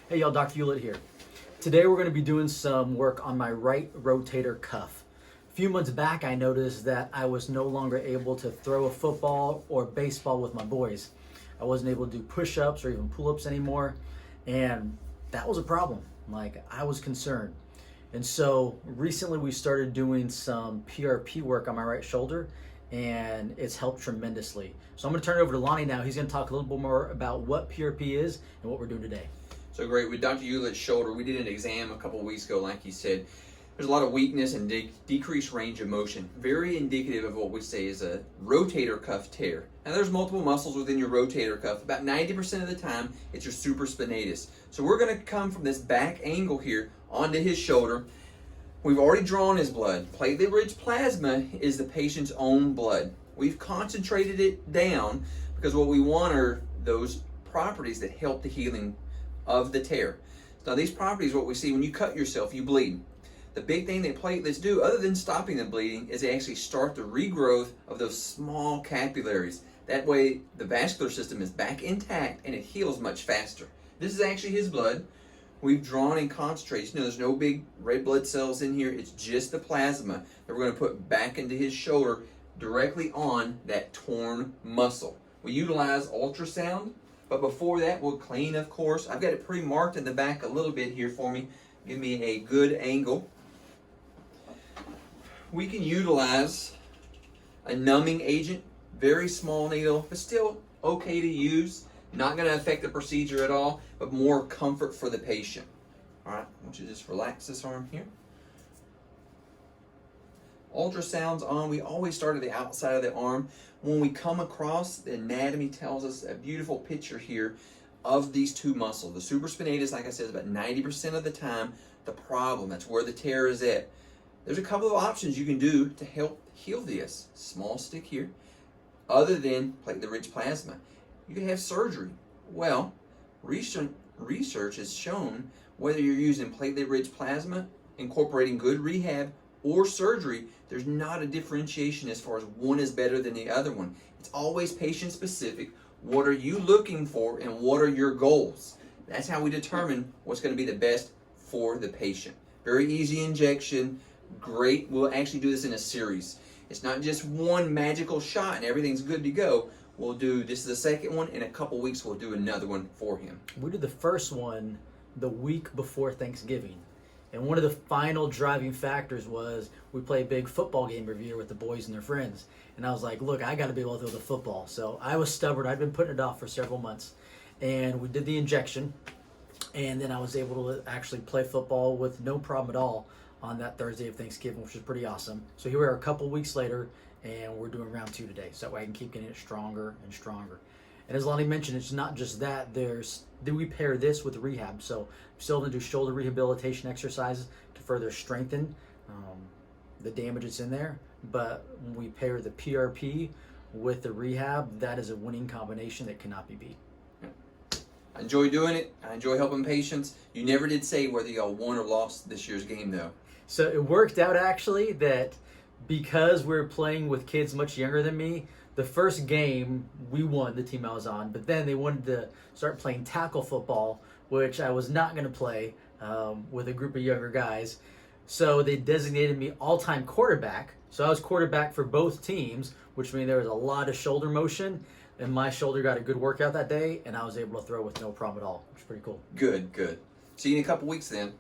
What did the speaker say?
Hey y'all, Dr. Hewlett here. Today we're going to be doing some work on my right rotator cuff. A few months back I noticed that I was no longer able to throw a football or baseball with my boys. I wasn't able to do push-ups or even pull-ups anymore, and that was a problem. Like, I was concerned. And so recently we started doing some PRP work on my right shoulder, and it's helped tremendously. So I'm going to turn it over to Lonnie now. He's going to talk a little bit more about what PRP is and what we're doing today. So great. With Dr. Hewlett's shoulder, we did an exam a couple of weeks ago, like he said. There's a lot of weakness and decreased range of motion. Very indicative of what we say is a rotator cuff tear. Now there's multiple muscles within your rotator cuff. About 90% of the time, it's your supraspinatus. So we're going to come from this back angle here onto his shoulder. We've already drawn his blood. Platelet-rich plasma is the patient's own blood. We've concentrated it down because what we want are those properties that help the healing of the tear. Now these properties, what we see when you cut yourself, you bleed. The big thing that platelets do, other than stopping the bleeding, is they actually start the regrowth of those small capillaries. That way the vascular system is back intact and it heals much faster. This is actually his blood. We've drawn and concentrated. You know, there's no big red blood cells in here. It's just the plasma that we're going to put back into his shoulder directly on that torn muscle. We utilize ultrasound, but before that we'll clean, of course. I've got it pretty marked in the back a little bit here for me. Give me a good angle. We can utilize a numbing agent, very small needle, but still okay to use. Not going to affect the procedure at all, but more comfort for the patient. All right, I want you to just relax this arm here. Ultrasound's on. We always start at the outside of the arm. When we come across, the anatomy tells us a beautiful picture here of these two muscles. The supraspinatus, like I said, is about 90% of the time the problem. That's where the tear is at. There's a couple of options you can do to help heal this. Small stick here. Other than platelet-rich plasma, you can have surgery. Well, research has shown whether you're using platelet-rich plasma, incorporating good rehab, or surgery, there's not a differentiation as far as one is better than the other one. It's always patient-specific. What are you looking for and what are your goals? That's how we determine what's going to be the best for the patient. Very easy injection. Great. We'll actually do this in a series. It's not just one magical shot and everything's good to go. We'll do, this is the second one, in a couple weeks we'll do another one for him. We did the first one the week before Thanksgiving. And one of the final driving factors was we play a big football game every year with the boys and their friends. And I was like, look, I got to be able to throw the football. So I was stubborn. I'd been putting it off for several months. And we did the injection. And then I was able to actually play football with no problem at all on that Thursday of Thanksgiving, which was pretty awesome. So here we are a couple weeks later, and we're doing round 2 today. So that way I can keep getting it stronger and stronger. And as Lonnie mentioned, it's not just that. We pair this with rehab. So I'm still going to do shoulder rehabilitation exercises to further strengthen the damage that's in there. But when we pair the PRP with the rehab, that is a winning combination that cannot be beat. I enjoy doing it. I enjoy helping patients. You never did say whether y'all won or lost this year's game, though. So it worked out actually that because we're playing with kids much younger than me, the first game we won, the team I was on, but then they wanted to start playing tackle football, which I was not going to play with a group of younger guys. So they designated me all-time quarterback. So I was quarterback for both teams, which means there was a lot of shoulder motion, and my shoulder got a good workout that day, and I was able to throw with no problem at all, which is pretty cool. Good, good. See you in a couple weeks then.